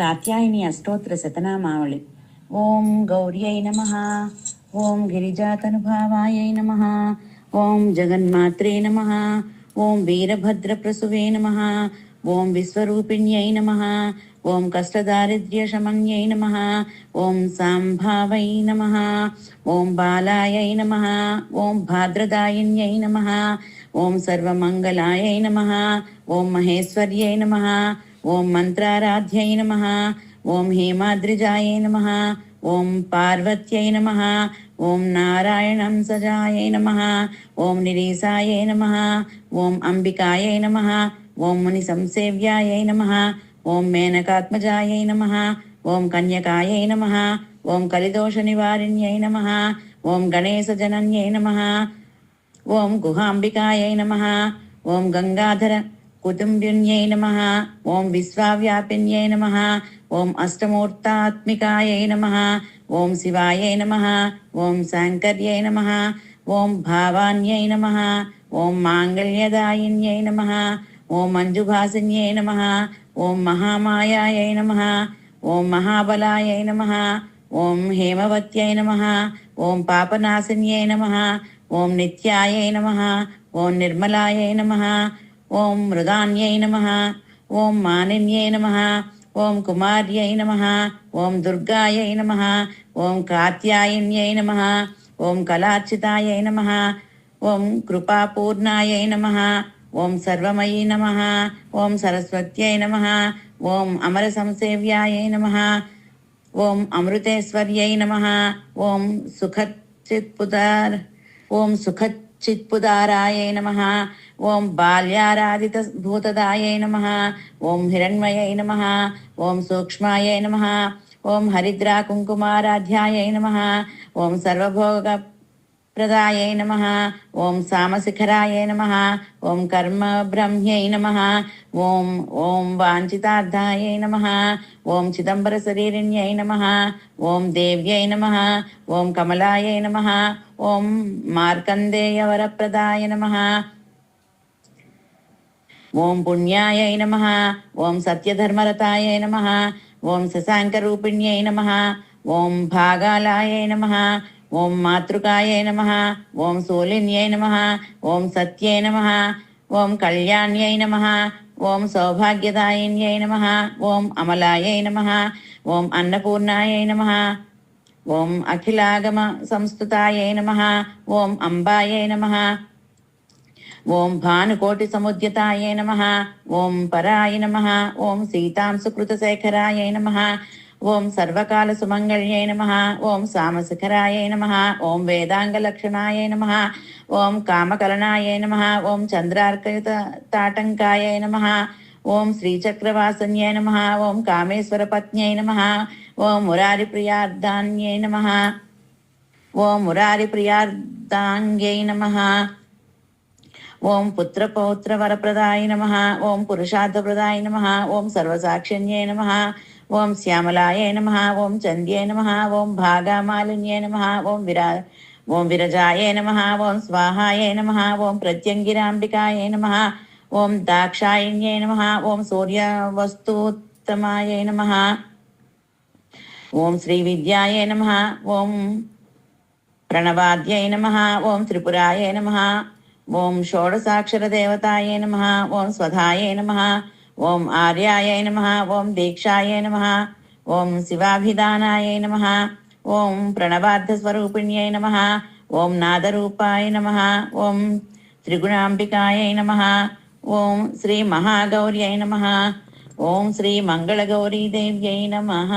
कात्यायनी अष्टोत्तर शतनामावळि। ओं गौर्यै नमः। ओं गिरिजातनुभावायै नमः। ओं जगन्मात्रे नमः। ओं वीरभद्रप्रसुवे नमः। ओं विश्वरूपिण्यै नमः। ओं कष्टदारिद्र्यशमन्यै नमः। ओं सांभावै नमः। ओं बालायै नमः। ओं भाद्रदायिन्यै नमः। ओं सर्वमङ्गलायै नमः। ओं महेश्वर्यै नमः। ओं मंत्राराध्यै नमः। ओं हेमाद्रिजायै नमः। ओं पार्वत्यै नमः। ओं नारायणं सजायै नमः। ओं निरीसायै नमः। ओं अंबिकायै नमः। ओं मुनिसंसेव्यायै नमः। ओं मेनकात्मजायै नमः। ओं कन्यकायै नमः। ओं कलिदोषनिवारिण्यै नमः। ओं गणेशजनन्यै नमः। ओं गुहाम्बिकायै नमः। ओं गंगाधर कुटुंबिन्यै नमः। ओं विश्वाव्यापिन्यै नमः। ओं अष्टमूर्तात्मिकायै नमः। ओं शिवायै नमः। ओं शांकर्यै नमः। ओं भावान्यै नमः। ओं मांगल्यदायिन्यै नमः। ओं मंजुभासिन्यै नमः। ओं महामायायै नमः। ओं महाबलायै नमः। ओं हेमवत्यै नमः। ओं पापनाशिन्यै नमः। ओं नित्यायै नमः। ओं निर्मलायै नमः। ओं मृदान्यै नमः। ओं मानिन्यै नमः। ओं कुमार्यै नमः। ओं दुर्गायै नमः। ओं कात्यायन्यै नमः। ओं कलार्चितायै नमः। ओं कृपापूर्णायै नमः। ओं सर्वमयी नमः। ओं सरस्वत्यै नमः। ओं अमरसंसेव्यायै नमः। ओं अमृतेश्वर्यै नमः। ओं सुखचित्पुदार ओं सुखचित्पुदारायै नमः। ओं बाल्याराधितभूतदायै नमः। ओं हिरण्मयै नमः। ओं सूक्ष्मायै नमः। ओं हरिद्राकुङ्कुमाराध्यायै नमः। ओं सर्वभोगप्रदायै नमः। ओं सामशिखरायै नमः। ओं कर्मब्रह्म्यै नमः। ओं ओं वाञ्छितार्थायै नमः। ओं चिदम्बरशरीरिण्यै नमः। ओं देव्यै नमः। ओं कमलायै नमः। ओं मार्कण्डेयवरप्रदाय नमः। ओं पुण्यायै नमः। ओं सत्यधर्मरतायै नमः। ओं शशाङ्करूपिण्यै नमः। ओं भागालायै नमः। ओं मातृकायै नमः। ओं शूलिन्यै नमः। ओं सत्यै नमः। ओं कल्याण्यै नमः। ओं सौभाग्यदायिन्यै नमः। ओं अमलायै नमः। ओं अन्नपूर्णायै नमः। ओं अखिलागम संस्तुतायै नमः। ओं अम्बायै नमः। ओं भानुकोटिसमुद्यतायै नमः। ओं पराय नमः। ओं सीतांशुकृतशेखरायै नमः। ओं सर्वकालसुमङ्गल्यै नमः। ओं सामशिखरायै नमः। ओं वेदाङ्गलक्षणायै नमः। ओं कामकलनायै नमः। ओं चन्द्रार्कयुतताटङ्कायै नमः। ओं श्रीचक्रवासन्यै नमः। ओं कामेश्वरपत्न्यै नमः। ओं मुरारिप्रियार्धान्यै नमः। ओं मुरारिप्रियार्धाङ्ग्यै नमः। ओं पुत्रपौत्रवरप्रदाय नमः। ओं पुरुषार्थप्रदाय नमः। ओं सर्वसाक्षिण्यै नमः। ओं श्यामलायै नमः। ओं चन्द्यै नमः। ओं भागामालिन्यै नमः। ओं विरजायै नमः। ओं स्वाहायै नमः। ओं प्रत्यङ्गिराम्बिकायै नमः। ओं दाक्षायिन्यै नमः। ओं सूर्यवस्तुत्तमायै नमः। ओं श्रीविद्यायै नमः। ओं प्रणवाद्यै नमः। ओं त्रिपुरायै नमः। ओं षोडशाक्षरदेवतायै नमः। ओं स्वधायै नमः। ओं आर्यायै नमः। ओं दीक्षायै नमः। ओं शिवाभिधानायै नमः। ओं प्रणवार्थस्वरूपिण्यै नमः। ओं नादरूपाय नमः। ओं त्रिगुणाम्बिकायै नमः। ओं श्रीमहागौर्यै नमः। ओं श्रीमङ्गलगौरीदेव्यै नमः।